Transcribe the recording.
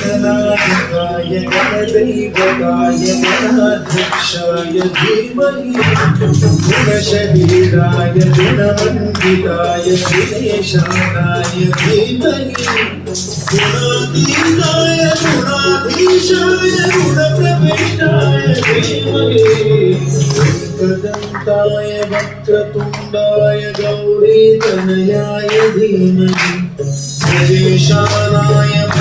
गणनायकाय गणदैवताय गणाध्यक्षाय धीमहि गुणशरीराय गुणवन्दिताय दिनेशानाय धीमहि गुणातीताय गुणाधीशाय गुणप्रविष्टाय धीमहि एकदन्ताय वक्रतुण्डाय गौरीतनयाय धीमहि गजेशानाय